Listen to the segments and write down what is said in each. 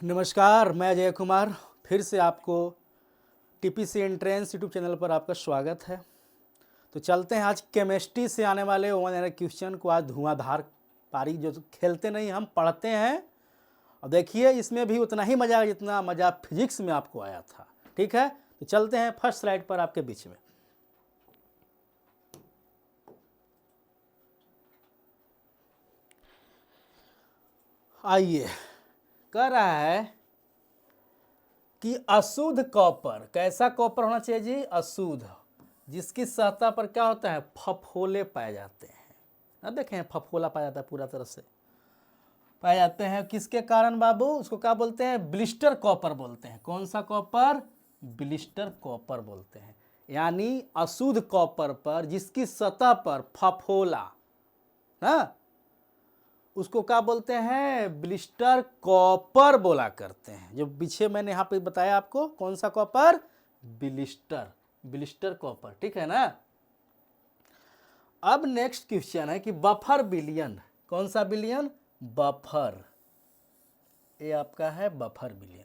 नमस्कार, मैं अजय कुमार। फिर से आपको टीपीसी एंट्रेंस यूट्यूब चैनल पर आपका स्वागत है। तो चलते हैं आज केमिस्ट्री से आने वाले वन क्वेश्चन को आज धुआंधार पारी जो खेलते नहीं हम पढ़ते हैं। और देखिए इसमें भी उतना ही मज़ा जितना मज़ा फिजिक्स में आपको आया था। ठीक है, तो चलते हैं फर्स्ट स्लाइड पर आपके बीच में। आइए, कह रहा है कि अशुद्ध कॉपर, कैसा कॉपर होना चाहिए जी? अशुद्ध, जिसकी सतह पर क्या होता है? फफोले पाए जाते हैं। ना देखें, फफोला पाया जाता है, पूरा तरह से पाए जाते हैं। किसके कारण बाबू? उसको क्या बोलते हैं? ब्लिस्टर कॉपर बोलते हैं। कौन सा कॉपर? ब्लिस्टर कॉपर बोलते हैं। यानी अशुद्ध कॉपर पर जिसकी सतह पर फफोला, ना, उसको क्या बोलते हैं? ब्लिस्टर कॉपर बोला करते हैं। जो पीछे मैंने यहाँ पे बताया आपको, कौन सा कॉपर? Blister copper. ठीक है ना। अब नेक्स्ट क्वेश्चन है कि बफर विलयन। कौन सा विलयन? बफर। ये आपका है बफर विलयन।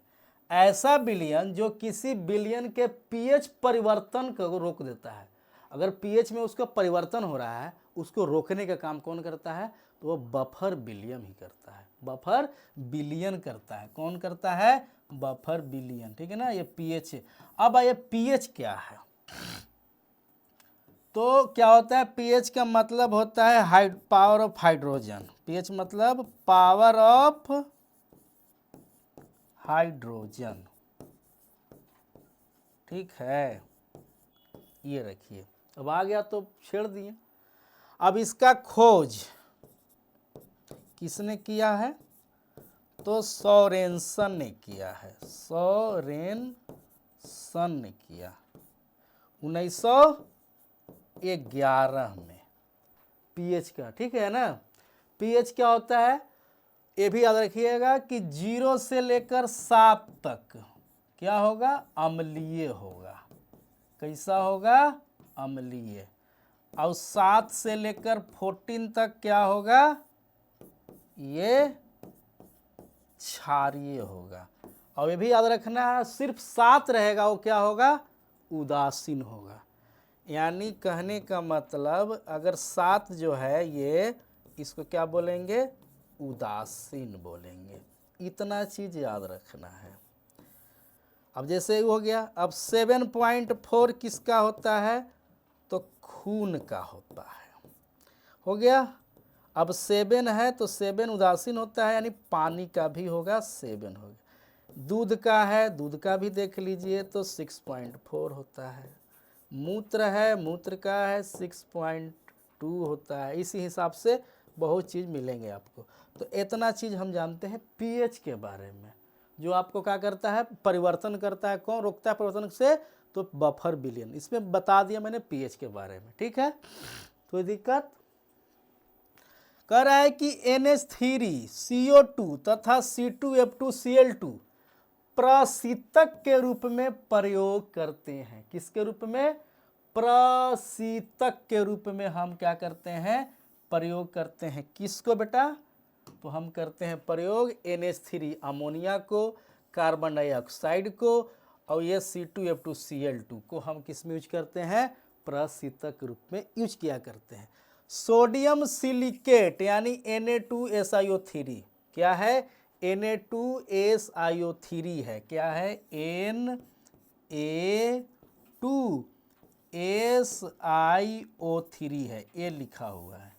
ऐसा विलयन जो किसी विलयन के पीएच परिवर्तन को रोक देता है। अगर पीएच में उसका परिवर्तन हो रहा है, उसको रोकने का काम कौन करता है? तो वो बफर विलयन ही करता है। बफर विलयन करता है। कौन करता है? बफर विलयन। ठीक है ना। ये पीएच है। अब ये पीएच क्या है? तो क्या होता है? पीएच का मतलब होता है पावर ऑफ हाइड्रोजन। पीएच मतलब पावर ऑफ हाइड्रोजन। ठीक है, ये रखिए। अब आ गया तो छेड़ दिए। अब इसका खोज किसने किया है? तो सोरेनसन ने किया है। सोरेनसन ने किया 1911 में। पीएच का, ठीक है ना। पीएच क्या होता है? ये भी याद रखिएगा कि 0 से लेकर 7 तक क्या होगा? अम्लीय होगा। कैसा होगा? अम्लीय। और 7 से लेकर 14 तक क्या होगा? ये क्षारीय होगा। और ये भी याद रखना है, सिर्फ 7 रहेगा वो क्या होगा? उदासीन होगा। यानी कहने का मतलब अगर 7 जो है ये, इसको क्या बोलेंगे? उदासीन बोलेंगे। इतना चीज याद रखना है। अब जैसे हो गया, अब 7.4 किसका होता है? तो खून का होता है। हो गया। अब 7 है तो 7 उदासीन होता है, यानी पानी का भी होगा, 7 हो गया। दूध का है, दूध का भी देख लीजिए तो 6.4 होता है। मूत्र है, मूत्र का है 6.2 होता है। इसी हिसाब से बहुत चीज़ मिलेंगे आपको। तो इतना चीज़ हम जानते हैं पीएच के बारे में, जो आपको क्या करता है? परिवर्तन करता है। कौन रोकता है परिवर्तन से? तो बफर विलयन। इसमें बता दिया मैंने पीएच के बारे में। ठीक है, कोई दिक्कत? कह रहा है कि NH3CO2 तथा C2F2Cl2 प्रशीतक के रूप में प्रयोग करते हैं। किसके रूप में? प्रशीतक के रूप में हम क्या करते हैं? प्रयोग करते हैं। किसको बेटा? तो हम करते हैं प्रयोग NH3 अमोनिया को, कार्बन डाइऑक्साइड को, और ये C2F2Cl2 को हम किस में यूज करते हैं? प्रशीतक के रूप में यूज किया करते हैं। सोडियम सिलिकेट यानी Na2SiO3 क्या है? Na2SiO3 है। क्या है? Na2SiO3 है, ये लिखा हुआ है।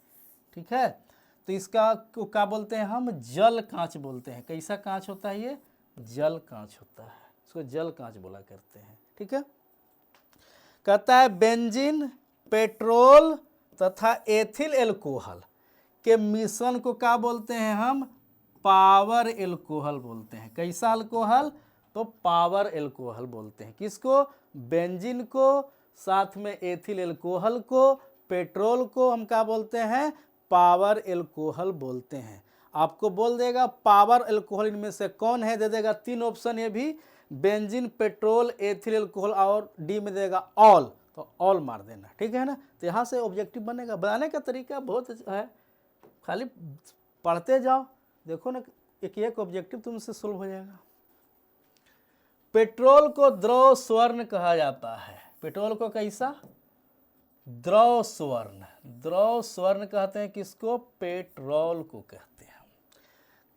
ठीक है, तो इसका क्या बोलते हैं हम? जल कांच बोलते हैं। कैसा कांच होता है ये? जल कांच होता है। इसको जल कांच बोला करते हैं। ठीक है, कहता है बेंजीन, पेट्रोल तथा एथिल एल्कोहल के मिश्रण को क्या बोलते हैं हम? पावर एल्कोहल बोलते हैं। कैसा अल्कोहल? तो पावर एल्कोहल बोलते हैं। किसको? बेंजीन को, साथ में एथिल एल्कोहल को, पेट्रोल को हम क्या बोलते हैं? पावर एल्कोहल बोलते हैं। आपको बोल देगा पावर एल्कोहल इनमें से कौन है, दे देगा 3 ऑप्शन। ये भी बेंजीन, पेट्रोल, एथिल एल्कोहल, और डी में देगा ऑल, तो ऑल मार देना। ठीक है ना। तो यहाँ से ऑब्जेक्टिव बनेगा। बनाने का तरीका बहुत है, खाली पढ़ते जाओ। देखो ना, एक ऑब्जेक्टिव तुमसे सोल्व हो जाएगा। पेट्रोल को द्रव स्वर्ण कहा जाता है। पेट्रोल को कैसा? द्रव स्वर्ण। द्रव स्वर्ण कहते हैं किसको? पेट्रोल को कहते हैं।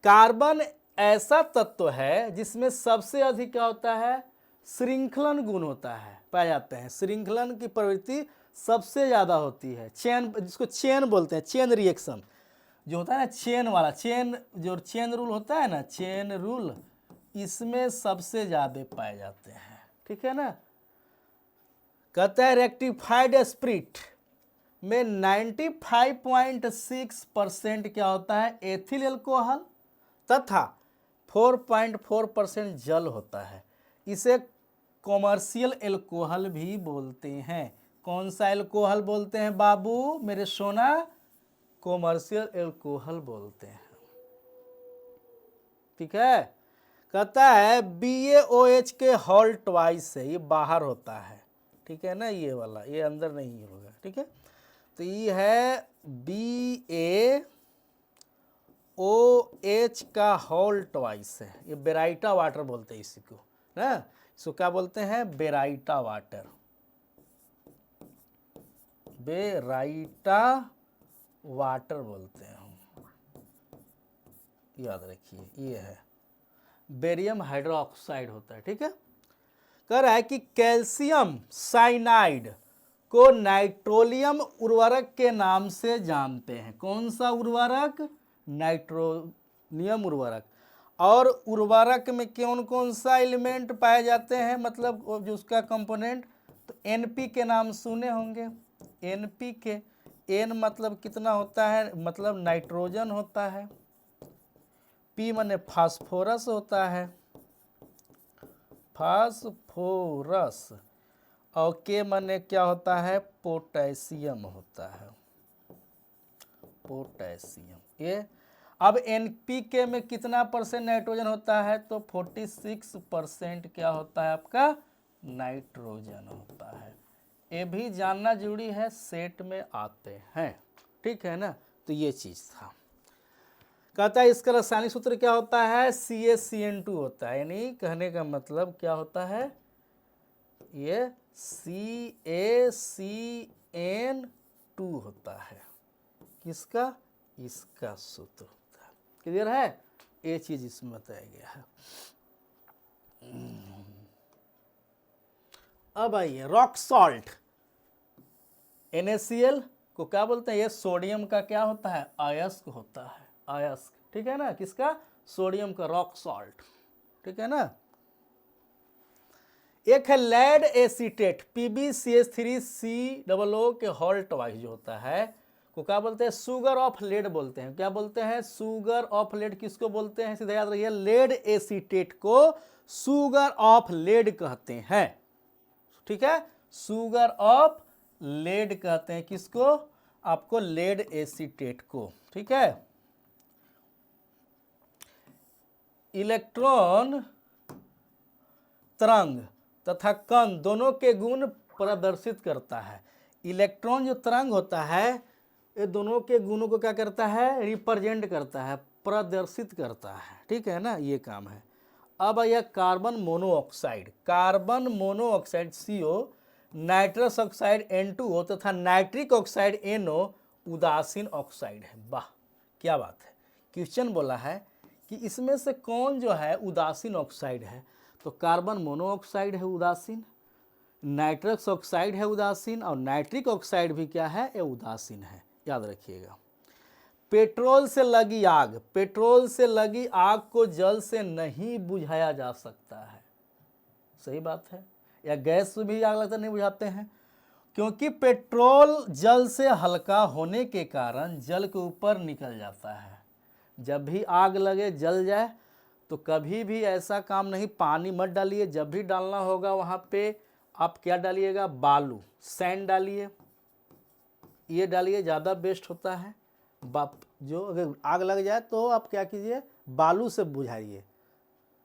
कार्बन ऐसा तत्व है जिसमें सबसे अधिक क्या होता है? श्रृंखलन गुण होता है, पाए जाते हैं। श्रृंखलन की प्रवृत्ति सबसे ज्यादा होती है। चेन, जिसको चेन बोलते हैं, चेन रिएक्शन जो होता है ना, चेन वाला, चेन जो चेन रूल होता है ना, चेन रूल, इसमें सबसे ज्यादा पाए जाते हैं। ठीक है ना। कहता है रेक्टिफाइड स्प्रिट में 95.6% क्या होता है? एथिल एल्कोहल तथा 4.4% जल होता है। इसे कॉमर्शियल एल्कोहल भी बोलते हैं। कौन सा एल्कोहल बोलते हैं बाबू मेरे सोना? कॉमर्शियल एल्कोहल बोलते हैं। ठीक है। कहता है BaOH के हॉल ट्वाइस से, ये बाहर होता है। ठीक है ना, ये वाला, ये अंदर नहीं होगा। ठीक है। तो ये है BaOH का हॉल ट्वाइस है। ये बेराइटा वाटर बोलते हैं इसी को ना। इसको क्या बोलते हैं? Baryta water. बेराइटा वाटर बोलते हैं हम, याद रखिए। ये है बेरियम हाइड्रोक्साइड होता है। ठीक है। कह रहा है कि कैल्शियम साइनाइड को नाइट्रोलियम उर्वरक के नाम से जानते हैं। कौन सा उर्वरक? नाइट्रोलियम उर्वरक। और उर्वरक में कौन कौन सा एलिमेंट पाए जाते हैं, मतलब जो उसका कंपोनेंट? तो NP के नाम सुने होंगे। NP N मतलब कितना होता है? मतलब नाइट्रोजन होता है। P माने फास्फोरस होता है, फास्फोरस। और K माने क्या होता है? पोटेशियम होता है, पोटेशियम। ये अब NPK में कितना % नाइट्रोजन होता है? तो 46% क्या होता है आपका? नाइट्रोजन होता है। ये भी जानना जरूरी है, सेट में आते हैं। ठीक है ना। तो ये चीज था। कहता है इसका रासायनिक सूत्र क्या होता है? CaCN2 होता है। यानी कहने का मतलब क्या होता है? ये CaCN2 होता है। किसका? इसका सूत्र होता है। क्लियर है? ये चीज इसमें बताया गया है। अब आइए रॉक सॉल्ट। NaCl को क्या बोलते हैं? ये सोडियम का क्या होता है? अयस्क होता है, अयस्क। ठीक है ना। किसका? सोडियम का, रॉक सॉल्ट। ठीक है ना। एक है लेड एसीटेट, PbCH3COO के हॉल ट्वाइस जो होता है, को क्या बोलते हैं? सुगर ऑफ लेड बोलते हैं। क्या बोलते हैं? Sugar of lead. किसको बोलते हैं? सीधा याद रखिए, लेड एसीटेट को सुगर ऑफ लेड कहते हैं। ठीक है। सुगर ऑफ लेड कहते हैं किसको? आपको लेड एसीटेट को। ठीक है। इलेक्ट्रॉन तरंग तथा कण दोनों के गुण प्रदर्शित करता है। इलेक्ट्रॉन जो तरंग होता है, ये दोनों के गुणों को क्या करता है? रिप्रेजेंट करता है, प्रदर्शित करता है। ठीक है ना। ये काम है। अब यह carbon monoxide, carbon monoxide CO, nitrous oxide N2O तथा नाइट्रिक ऑक्साइड NO उदासीन ऑक्साइड है। वाह, क्या बात है। क्वेश्चन बोला है कि इसमें से कौन जो है उदासीन ऑक्साइड है? तो कार्बन मोनोऑक्साइड है उदासीन, नाइट्रस ऑक्साइड है उदासीन, और नाइट्रिक ऑक्साइड भी क्या है? ये उदासीन है। याद रखिएगा। पेट्रोल से लगी आग, पेट्रोल से लगी आग को जल से नहीं बुझाया जा सकता है। सही बात है। या गैस से भी आग लगता नहीं बुझाते हैं, क्योंकि पेट्रोल जल से हल्का होने के कारण जल के ऊपर निकल जाता है। जब भी आग लगे, जल जाए, तो कभी भी ऐसा काम नहीं, पानी मत डालिए। जब भी डालना होगा वहाँ पे आप क्या डालिएगा? बालू, सैंड डालिए, ये डालिए, ज़्यादा बेस्ट होता है। जो अगर आग लग जाए तो आप क्या कीजिए? बालू से बुझाइए,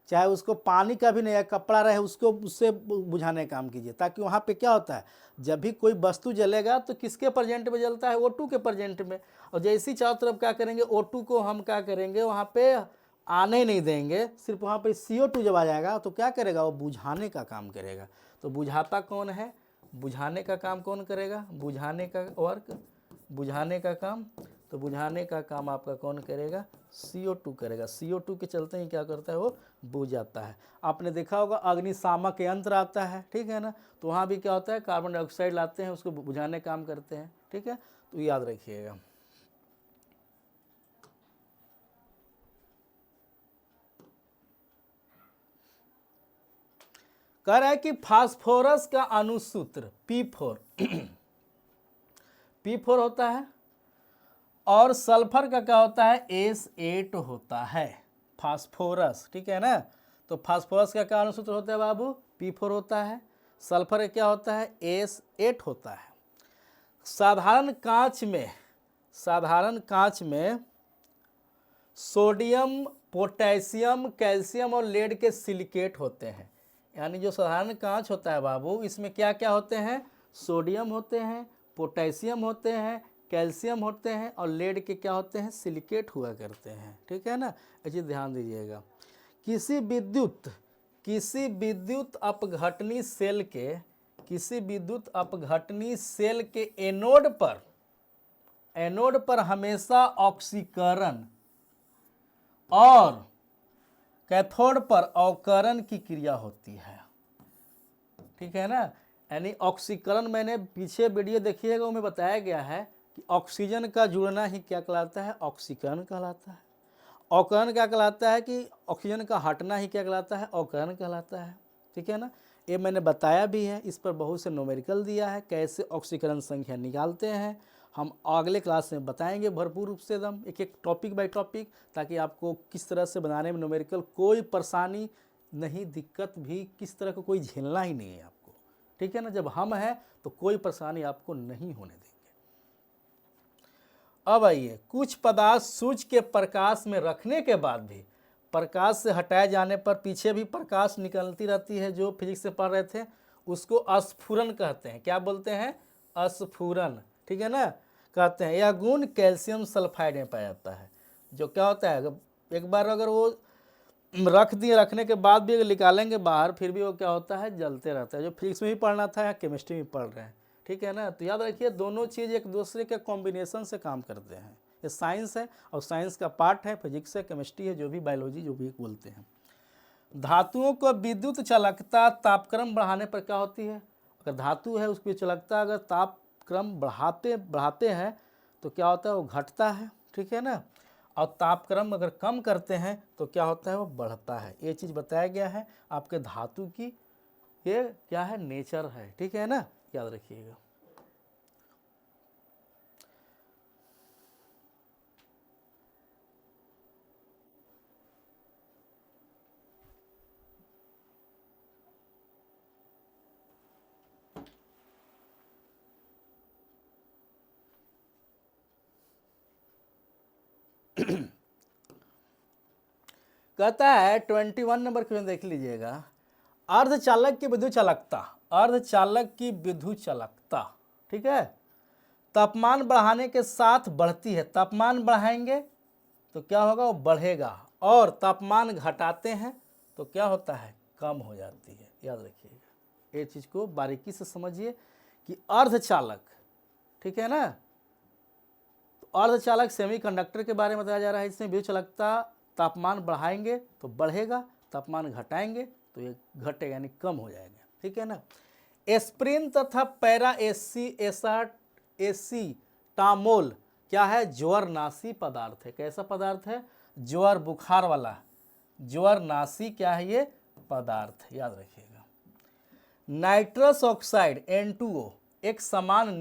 चाहे उसको पानी का भी नहीं है, कपड़ा रहे उसको, उससे बुझाने का काम कीजिए। ताकि वहाँ पे क्या होता है, जब भी कोई वस्तु जलेगा तो किसके प्रेजेंट में जलता है? O2 के प्रेजेंट में। और जैसी चारों तरफ क्या करेंगे? O2 को हम क्या करेंगे? वहाँ पे आने नहीं देंगे, सिर्फ वहाँ पे CO2 जब आ जाएगा तो क्या करेगा, वो बुझाने का काम करेगा। तो बुझाता कौन है, बुझाने का काम कौन करेगा, बुझाने का वर्क, बुझाने का काम। तो बुझाने का काम आपका कौन करेगा, CO2 करेगा। CO2 के चलते ही क्या करता है, वो बुझ जाता है। आपने देखा होगा अग्निशामक यंत्र आता है, ठीक है ना, तो वहाँ भी क्या होता है, कार्बन डाइऑक्साइड लाते हैं, उसको बुझाने का काम करते हैं, ठीक है, तो याद रखिएगा। कह रहा है कि फास्फोरस का अणुसूत्र P4 P4 होता है और सल्फर का क्या होता है, S8 होता है, फास्फोरस, ठीक है ना। तो फास्फोरस का क्या अणुसूत्र होता है बाबू, P4 होता है। सल्फर का क्या होता है, S8 होता है। साधारण कांच में सोडियम, पोटेशियम, कैल्शियम और लेड के सिलिकेट होते हैं। यानी जो साधारण कांच होता है बाबू, इसमें क्या क्या होते हैं, सोडियम होते हैं, पोटेशियम होते हैं, कैल्शियम होते हैं और लेड के क्या होते हैं, सिलिकेट हुआ करते हैं, ठीक है ना। ये चीज़ ध्यान दीजिएगा। किसी विद्युत अपघटनी सेल के एनोड पर हमेशा ऑक्सीकरण और कैथोड पर अवकरण की क्रिया होती है, ठीक है ना। यानी ऑक्सीकरण, मैंने पीछे वीडियो देखिएगा, उसमें बताया गया है कि ऑक्सीजन का जुड़ना ही क्या कहलाता है, ऑक्सीकरण कहलाता है। अवकरण क्या कहलाता है, कि ऑक्सीजन का हटना ही क्या कहलाता है, अवकरण कहलाता है, ठीक है ना। ये मैंने बताया भी है, इस पर बहुत से न्यूमेरिकल दिया है, कैसे ऑक्सीकरण संख्या निकालते हैं। हम अगले क्लास में बताएंगे भरपूर रूप से एकदम एक एक टॉपिक बाय टॉपिक, ताकि आपको किस तरह से बनाने में न्यूमेरिकल कोई परेशानी नहीं, दिक्कत भी किस तरह का कोई झेलना ही नहीं है आपको, ठीक है ना। जब हम हैं तो कोई परेशानी आपको नहीं होने देंगे। अब आइए, कुछ पदार्थ सूर्य के प्रकाश में रखने के बाद भी प्रकाश से हटाए जाने पर पीछे भी प्रकाश निकलती रहती है, जो फिजिक्स से पढ़ रहे थे, उसको अस्फुरन कहते हैं। क्या बोलते हैं, अस्फुरन, ठीक है ना, कहते हैं। यह गुण कैल्शियम सल्फाइड में पाया जाता है। जो क्या होता है, एक बार अगर वो रखने के बाद भी निकालेंगे बाहर, फिर भी वो क्या होता है, जलते रहता है। जो फिजिक्स में भी पढ़ना था या केमिस्ट्री में पढ़ रहे हैं, ठीक है ना। तो याद रखिए, दोनों चीज़ एक दूसरे के कॉम्बिनेशन से काम करते हैं। ये साइंस है और साइंस का पार्ट है, फिजिक्स है, केमिस्ट्री है, जो भी बायोलॉजी जो भी बोलते हैं। धातुओं को विद्युत चालकता तापक्रम बढ़ाने पर क्या होती है, अगर धातु है उसकी चालकता अगर तापक्रम बढ़ाते हैं तो क्या होता है, वो घटता है, ठीक है ना। और तापक्रम अगर कम करते हैं तो क्या होता है, वो बढ़ता है। ये चीज़ बताया गया है आपके धातु की, ये क्या है, नेचर है, ठीक है ना, याद रखिएगा। कहता है 21 नंबर क्वेश्चन देख लीजिएगा। अर्धचालक की विद्युत चालकता, ठीक है, तापमान बढ़ाने के साथ बढ़ती है। तापमान बढ़ाएंगे तो क्या होगा, वो बढ़ेगा, और तापमान घटाते हैं तो क्या होता है, कम हो जाती है। याद रखिएगा, ये चीज़ को बारीकी से समझिए कि अर्धचालक, ठीक है ना, तो अर्धचालक सेमीकंडक्टर के बारे में बताया जा रहा है। इसमें विद्युत चालकता तापमान बढ़ाएंगे तो बढ़ेगा, तापमान घटाएंगे तो ये घटेगा, यानी कम हो जाएगा, ठीक है ना। एस्प्रिन तथा पैरा एसीटामोल क्या है, ज्वरनाशी पदार्थ है। कैसा पदार्थ है, ज्वर बुखार वाला, ज्वरनाशी क्या है, ये पदार्थ, याद रखिएगा। नाइट्रस ऑक्साइड N2O एक समान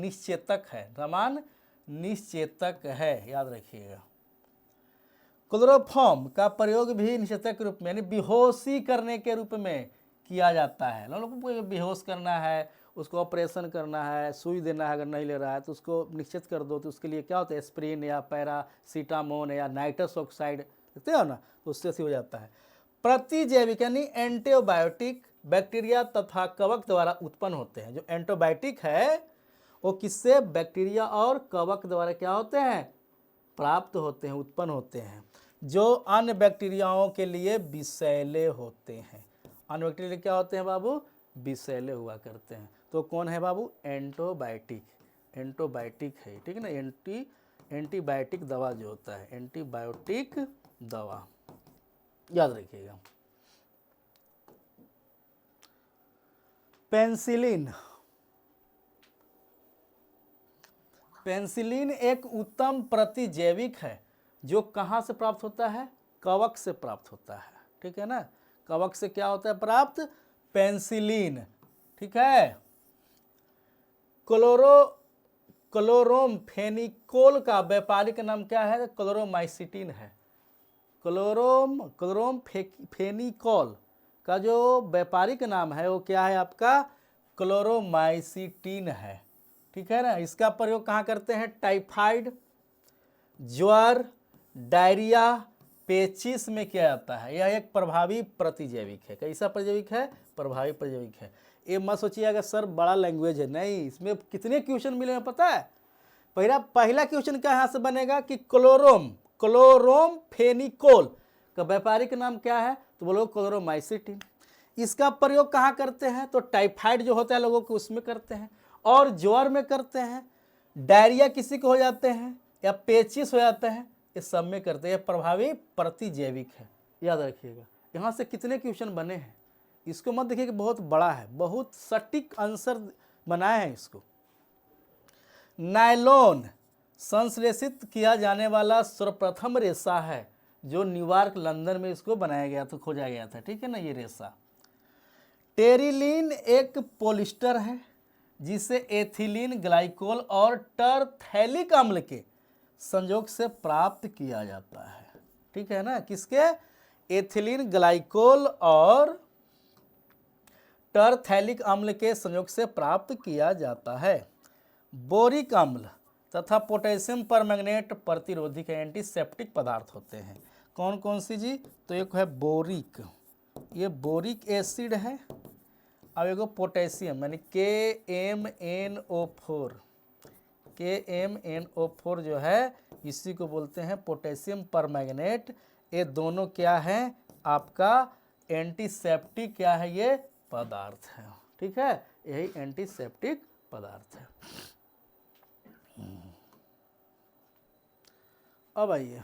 निश्चेतक है, याद रखिएगा। क्लोरोफॉर्म का प्रयोग भी निश्चेतक के रूप में, यानी बेहोशी करने के रूप में किया जाता है। लोगों को बेहोश करना है, उसको ऑपरेशन करना है, सुई देना है, अगर नहीं ले रहा है तो उसको निश्चित कर दो, तो उसके लिए क्या होता है, एस्प्रिन या पैरासीटामोल या नाइट्रस ऑक्साइड, देखते हो ना, तो उससे हो जाता है। प्रतिजैविक यानी एंटीबायोटिक बैक्टीरिया तथा कवक द्वारा उत्पन्न होते हैं। जो एंटीबायोटिक है वो किससे, बैक्टीरिया और कवक द्वारा क्या होते हैं, प्राप्त होते हैं, उत्पन्न होते हैं। जो अन्य बैक्टीरियाओं के लिए विषैले होते हैं। अन्य बैक्टीरिया क्या होते हैं बाबू? विषैले हुआ करते हैं। तो कौन है बाबू? एंटीबायोटिक। एंटीबायोटिक है, ठीक है ना, एंटीबायोटिक दवा जो होता है, एंटीबायोटिक दवा, याद रखिएगा। पेनिसिलिन। पेनिसिलिन एक उत्तम प्रतिजैविक है जो कहाँ से प्राप्त होता है? कवक से प्राप्त होता है, ठीक है ना। कवक से क्या होता है प्राप्त? पेनिसिलिन, ठीक है। क्लोरोमफेनिकोल का व्यापारिक नाम क्या है? क्लोरोमाइसिटिन है। क्लोरोमफेनिकोल का जो व्यापारिक नाम है वो क्या है आपका? क्लोरोमाइसिटिन है, ठीक है ना। इसका प्रयोग कहाँ करते हैं? टाइफाइड, ज्वर, डायरिया, पेचिस में किया जाता है। यह एक प्रभावी प्रतिजैविक है। कैसा प्रतिजैविक है? प्रभावी प्रतिजैविक है। ये मत सोचिएगा सर बड़ा लैंग्वेज है, नहीं, इसमें कितने क्वेश्चन मिले पता है। पहला क्वेश्चन क्या यहाँ से बनेगा कि क्लोरोमफेनिकोल का व्यापारिक नाम क्या है? तो बोलो क्लोरोमाइसिटिन। इसका प्रयोग कहाँ करते हैं? तो टाइफाइड जो होता है लोगों को उसमें करते हैं, और ज्वर में करते हैं, डायरिया किसी को हो जाते हैं, या पेचिस हो जाता है, इस सब में करते हैं। प्रभावी प्रतिजैविक है, याद रखिएगा। यहाँ से कितने क्वेश्चन बने हैं, इसको मत देखिए कि बहुत बड़ा है, बहुत सटीक आंसर बनाए हैं इसको। नायलॉन संश्लेषित किया जाने वाला सर्वप्रथम रेशा है जो न्यूयॉर्क, लंदन में इसको बनाया गया था, खोजा गया था, ठीक है ना, ये रेशा। टेरिलीन एक पॉलिस्टर है जिसे एथिलीन ग्लाइकोल और टरथैलिक अम्ल के संयोग से प्राप्त किया जाता है, ठीक है ना। किसके? एथिलीन ग्लाइकोल और टरथैलिक अम्ल के संयोग से प्राप्त किया जाता है। बोरिक अम्ल तथा पोटेशियम परमैंगनेट प्रतिरोधी के एंटीसेप्टिक पदार्थ होते हैं। कौन कौन सी जी? तो एक है बोरिक, ये बोरिक एसिड है, अब एगो पोटेशियम यानी KMnO4, KMnO4 जो है इसी को बोलते हैं पोटेशियम परमैंगनेट। ये दोनों क्या है आपका? एंटीसेप्टिक क्या है? ये पदार्थ है, ठीक है, यही एंटीसेप्टिक पदार्थ है। अब आइए,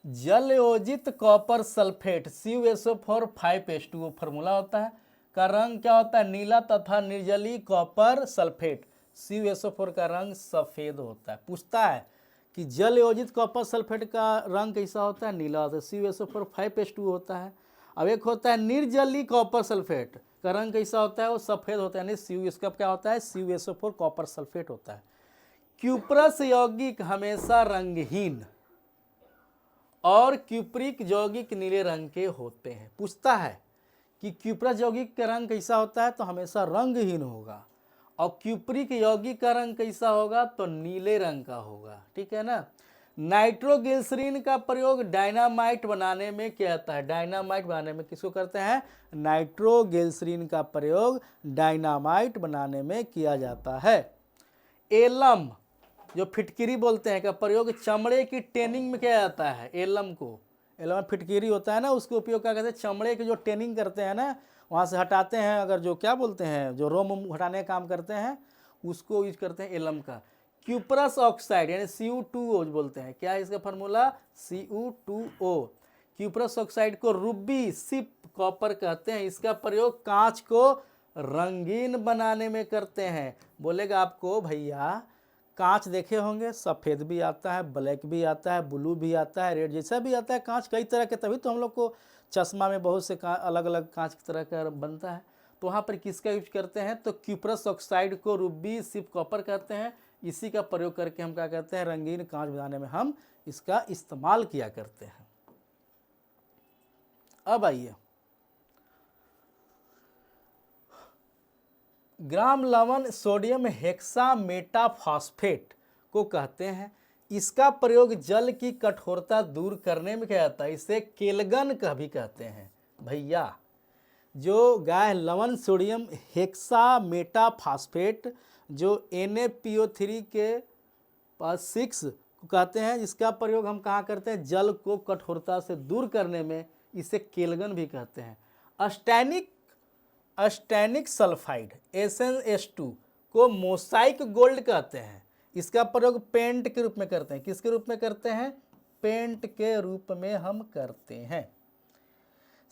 जल योजित copper sulphate CuSO4 5H2O formula होता है, का रंग क्या होता है? नीला तथा निर्जलीय कॉपर सल्फेट CuSO4 का रंग सफेद होता है। पूछता है कि जल योजित कॉपर सल्फेट का रंग कैसा होता है? नीला होता है, CuSO4 5H2O होता है। अब एक होता है निर्जलीय कॉपर सल्फेट का रंग कैसा होता है? वो सफेद होता है, यानी इसका क्या होता है? CuSO4 कॉपर सल्फेट होता है। क्यूप्रस यौगिक हमेशा रंगहीन और क्यूप्रिक यौगिक नीले रंग के होते हैं। पूछता है कि क्यूप्रस यौगिक का रंग कैसा होता है? तो हमेशा रंगहीन होगा, और क्यूप्रिक यौगिक का रंग कैसा होगा? तो नीले रंग का होगा, ठीक है ना। नाइट्रोग्लिसरीन का प्रयोग डायनामाइट बनाने में किया जाता है। डायनामाइट बनाने में किसको करते हैं? नाइट्रोग्लिसरीन का प्रयोग डायनामाइट बनाने में किया जाता है। एलम जो फिटकिरी बोलते हैं का प्रयोग चमड़े की टेनिंग में किया जाता है। एलम फिटकिरी होता है ना, उसको उपयोग क्या कहते हैं? चमड़े की जो टेनिंग करते हैं ना, वहाँ से हटाते हैं, अगर जो क्या बोलते हैं, जो रोम हटाने का काम करते हैं, उसको यूज करते हैं एलम का। क्यूप्रस ऑक्साइड यानी Cu2O बोलते हैं, क्या है इसका फार्मूला? Cu2O। क्यूप्रस ऑक्साइड को रूबी सिप कॉपर कहते हैं। इसका प्रयोग कांच को रंगीन बनाने में करते हैं। बोलेगा आपको भैया कांच देखे होंगे, सफ़ेद भी आता है, ब्लैक भी आता है, ब्लू भी आता है, रेड जैसा भी आता है कांच, कई तरह के, तभी तो हम लोग को चश्मा में बहुत से अलग अलग कांच की तरह का बनता है। तो वहाँ पर किसका यूज करते हैं? तो क्यूप्रस ऑक्साइड को रूबी सिप कॉपर कहते हैं। इसी का प्रयोग करके हम क्या करते हैं? रंगीन कांच बनाने में हम इसका इस्तेमाल किया करते हैं। अब आइए, ग्राम लवण सोडियम हेक्सामेटाफॉस्फेट को कहते हैं। इसका प्रयोग जल की कठोरता दूर करने में किया जाता है। इसे केलगन का भी कहते हैं। भैया जो गाय लवण सोडियम हेक्सामेटाफॉस्फेट जो Na PO3 के पास 6 को कहते हैं, जिसका प्रयोग हम कहाँ करते हैं, जल को कठोरता से दूर करने में, इसे केल्गन भी कहते हैं। अस्टैनिक सल्फाइड SnS2 को मोसाइक गोल्ड कहते हैं। इसका प्रयोग पेंट के रूप में करते हैं। किसके रूप में करते हैं, पेंट के रूप में हम करते हैं।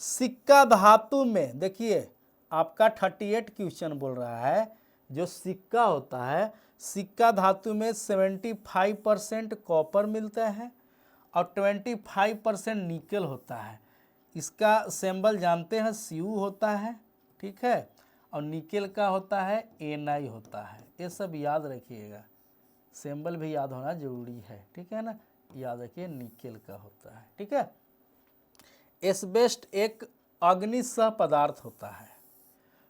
सिक्का धातु में देखिए आपका 38 क्वेश्चन बोल रहा है, जो सिक्का होता है, सिक्का धातु में 75% कॉपर मिलता है और 25% निकल होता है। इसका सिंबल जानते हैं, Cu होता है, ठीक है, और निकल का होता है Na होता है। ये सब याद रखिएगा, सिंबल भी याद होना जरूरी है, ठीक है ना। याद रखिए निकल का होता है, ठीक है। एस्बेस्ट एक अग्निसह पदार्थ होता है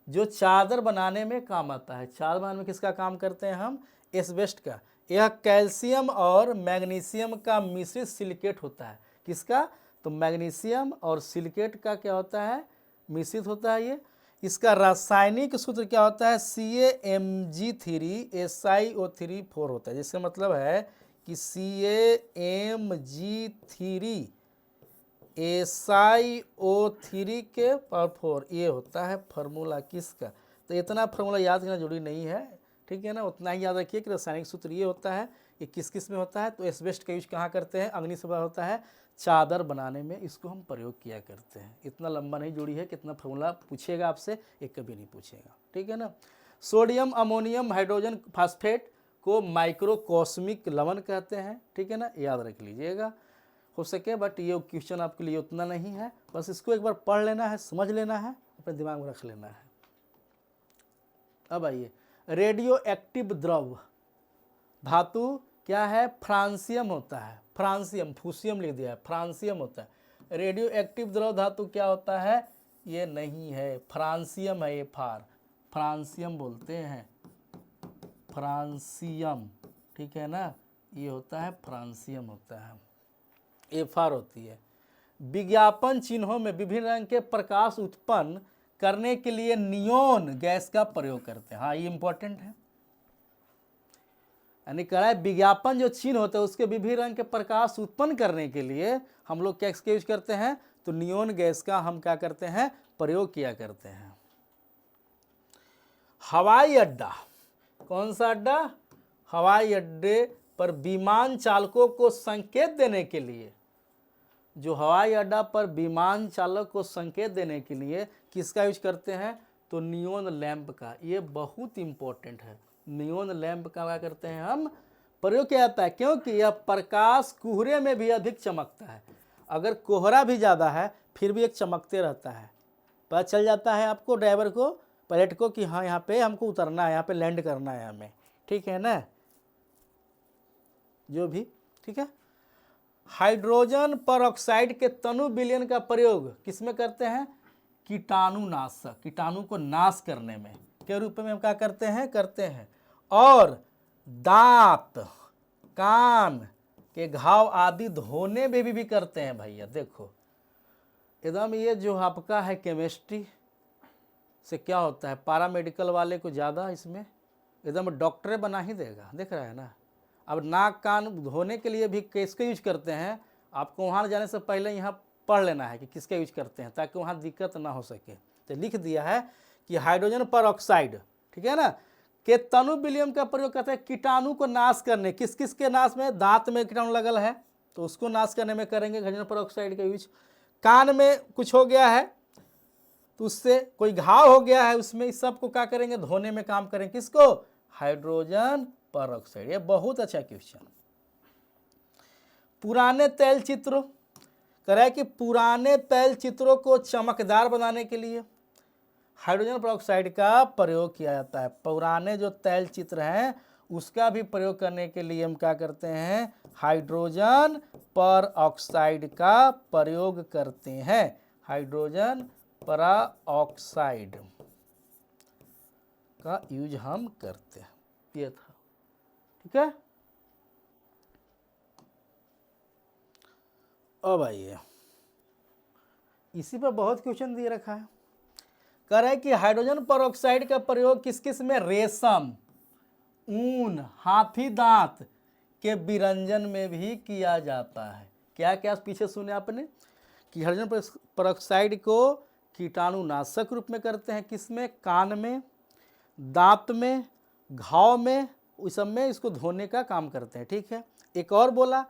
जो चादर बनाने में काम आता है। चादर बनाने में किसका काम करते हैं हम, एस्बेस्ट का। यह कैल्शियम और मैग्नीशियम का मिश्रित सिलिकेट होता है। किसका, तो मैग्नीशियम और सिलिकेट का क्या होता है, मिश्रित होता है ये। इसका रासायनिक सूत्र क्या होता है, CaMg3SiO3 होता है, जिसका मतलब है कि CaMg3SiO3 के पावर 4, ये होता है फार्मूला किसका। तो इतना फार्मूला याद करना जरूरी नहीं है, ठीक है ना। उतना ही याद रखिए कि रासायनिक सूत्र ये होता है। ये किस किस में होता है, तो एस्बेस्ट का यूज कहाँ करते हैं, अग्निशमन होता है, चादर बनाने में इसको हम प्रयोग किया करते हैं। इतना लंबा नहीं जोड़ी है, कितना फार्मूला पूछेगा आपसे, ये कभी नहीं पूछेगा, ठीक है ना। सोडियम अमोनियम हाइड्रोजन फास्फेट को माइक्रोकॉस्मिक लवण कहते हैं, ठीक है ना, याद रख लीजिएगा हो सके। बट ये क्वेश्चन आपके लिए उतना नहीं है, बस इसको एक बार पढ़ लेना है, समझ लेना है, अपने दिमाग में रख लेना है। अब आइए, रेडियो एक्टिव द्रव धातु क्या है, फ्रांसियम होता है। फ्रांसियम, फूसियम लिख दिया है, फ्रांसियम होता है। रेडियो एक्टिव द्रव धातु क्या होता है, ये नहीं है, फ्रांसियम है, ये फ्रांसियम बोलते हैं, फ्रांसियम, ठीक है ना, ये होता है फ्रांसियम होता है, FR होती है। विज्ञापन चिन्हों में विभिन्न रंग के प्रकाश उत्पन्न करने के लिए नियोन गैस का प्रयोग करते हैं। हाँ, ये इंपॉर्टेंट है, यानी कह रहा है विज्ञापन जो चिन्ह होते हैं उसके विभिन्न रंग के प्रकाश उत्पन्न करने के लिए हम लोग क्या इसका यूज करते हैं, तो नियोन गैस का हम क्या करते हैं, प्रयोग किया करते हैं। हवाई अड्डा, कौन सा अड्डा, हवाई अड्डे पर विमान चालकों को संकेत देने के लिए, जो हवाई अड्डा पर विमान चालक को संकेत देने के लिए किसका यूज करते हैं, तो नियोन लैंप का। ये बहुत इंपॉर्टेंट है, नियोन लैंप का क्या करते हैं हम, प्रयोग किया जाता है, क्योंकि यह प्रकाश कोहरे में भी अधिक चमकता है। अगर कोहरा भी ज़्यादा है फिर भी एक चमकते रहता है, पता चल जाता है आपको, ड्राइवर को, पायलट को, कि हाँ यहाँ पे हमको उतरना है, यहाँ पे लैंड करना है हमें, ठीक है ना, जो भी, ठीक है। हाइड्रोजन परऑक्साइड के तनु विलयन का प्रयोग किसमें करते हैं, कीटाणुनाशक, कीटाणु को नाश करने में के रूप में हम क्या करते हैं, और दांत, कान के घाव आदि धोने में भी करते हैं। भैया देखो एकदम, ये जो आपका है केमिस्ट्री से क्या होता है, पैरामेडिकल वाले को ज़्यादा इसमें एकदम डॉक्टर बना ही देगा, देख रहा है ना। अब नाक कान धोने के लिए भी किसका यूज करते हैं, आपको वहाँ जाने से पहले यहाँ पढ़ लेना है कि किसका यूज करते हैं, ताकि वहाँ दिक्कत ना हो सके। तो लिख दिया है कि हाइड्रोजन परऑक्साइड, ठीक है ना, के तनु विलयन का प्रयोग करते हैं कीटाणु को नाश करने। किस किस के नाश में, दांत में कीटाणु लगल है तो उसको नाश करने में करेंगे हाइड्रोजन परऑक्साइड का यूज। कान में कुछ हो गया है तो उससे कोई घाव हो गया है उसमें, इस सब को क्या करेंगे, धोने में काम करेंगे, किसको, हाइड्रोजन परऑक्साइड। ये बहुत अच्छा क्वेश्चन। पुराने तैल चित्रों, कह रहा है कि पुराने तैल चित्रों को चमकदार बनाने के लिए हाइड्रोजन परऑक्साइड का प्रयोग किया जाता है। पुराने जो तैल चित्र हैं उसका भी प्रयोग करने के लिए हम क्या करते हैं, हाइड्रोजन परऑक्साइड का प्रयोग करते हैं, हाइड्रोजन परऑक्साइड का यूज हम करते हैं। ये था, ठीक है। अब आइए, इसी पर बहुत क्वेश्चन दिए रखा है। कह रहा है कि हाइड्रोजन परऑक्साइड का प्रयोग किस किस में, रेशम, ऊन, हाथी दांत, के विरंजन में भी किया जाता है। क्या क्या पीछे सुने आपने कि हाइड्रोजन पेरोक्साइड को कीटाणुनाशक रूप में करते हैं, किसमें, कान में, दांत में, घाव में, उस सब में इसको धोने का काम करते हैं। ठीक है, एक और बोला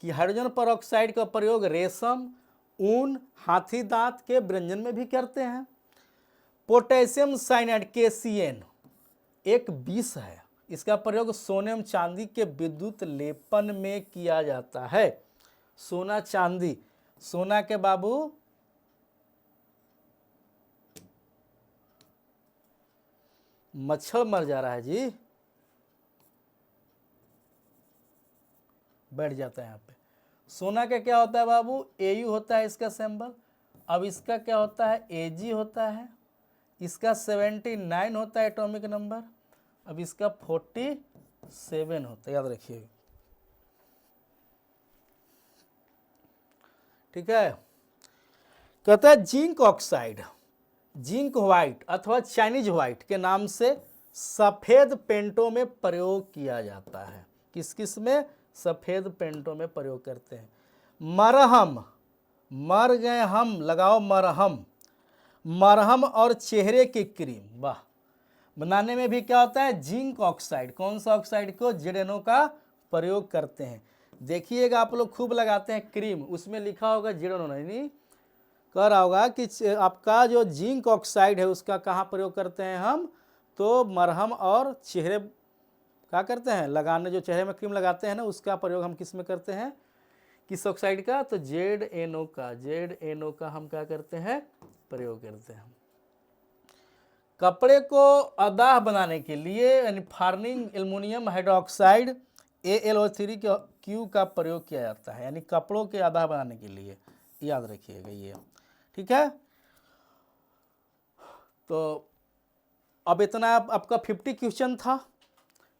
कि हाइड्रोजन पेरोक्साइड का प्रयोग रेशम, ऊन, हाथी दांत के व्यंजन में भी करते हैं। पोटेशियम साइनाइड KCN एक विष है, इसका प्रयोग सोने चांदी के विद्युत लेपन में किया जाता है। सोना चांदी, सोना के बाबू मच्छर मर जा रहा है जी, बैठ जाता है यहाँ पे। सोना का क्या होता है बाबू, AU होता है इसका सिंबल। अब इसका क्या होता है, AG होता है, इसका 79 होता है एटॉमिक नंबर, अब इसका 47 होता है, याद रखिएगा। ठीक है, कहता है जिंक ऑक्साइड, जिंक व्हाइट अथवा चाइनीज व्हाइट के नाम से सफेद पेंटों में प्रयोग किया जाता है। किस किस में, सफेद पेंटों में प्रयोग करते हैं। मरहम, मर गए हम, लगाओ मरहम, मरहम और चेहरे की क्रीम, वाह, बनाने में भी क्या होता है, जिंक ऑक्साइड, कौन सा ऑक्साइड को, ZnO का प्रयोग करते हैं। देखिएगा आप लोग खूब लगाते हैं क्रीम, उसमें लिखा होगा ZnO, नहीं कह रहा होगा कि आपका जो जिंक ऑक्साइड है उसका कहाँ प्रयोग करते हैं हम, तो मरहम और चेहरे क्या करते हैं, लगाने, जो चेहरे में क्रीम लगाते हैं ना, उसका प्रयोग हम किस में करते हैं, किस ऑक्साइड का, तो ZnO का, ZnO का हम क्या करते हैं, प्रयोग करते हैं। कपड़े को अदाह बनाने के लिए यानी फार्निंग एल्युमिनियम हाइड्रोक्साइड AlO3Q का प्रयोग किया जाता है, यानी कपड़ों के अदाह बनाने के लिए, याद रखिएगा ये। ठीक है, तो अब इतना आपका 50 क्वेश्चन था।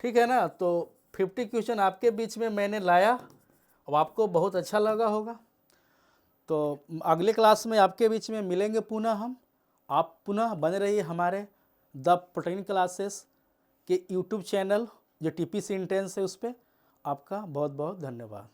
ठीक है ना, तो 50 क्वेश्चन आपके बीच में मैंने लाया, अब आपको बहुत अच्छा लगा होगा। तो अगले क्लास में आपके बीच में मिलेंगे पुनः हम, आप पुनः बने रहिए हमारे द प्रोटेइन क्लासेस के YouTube चैनल जो TPC इंटेंस है उस पर। आपका बहुत बहुत धन्यवाद।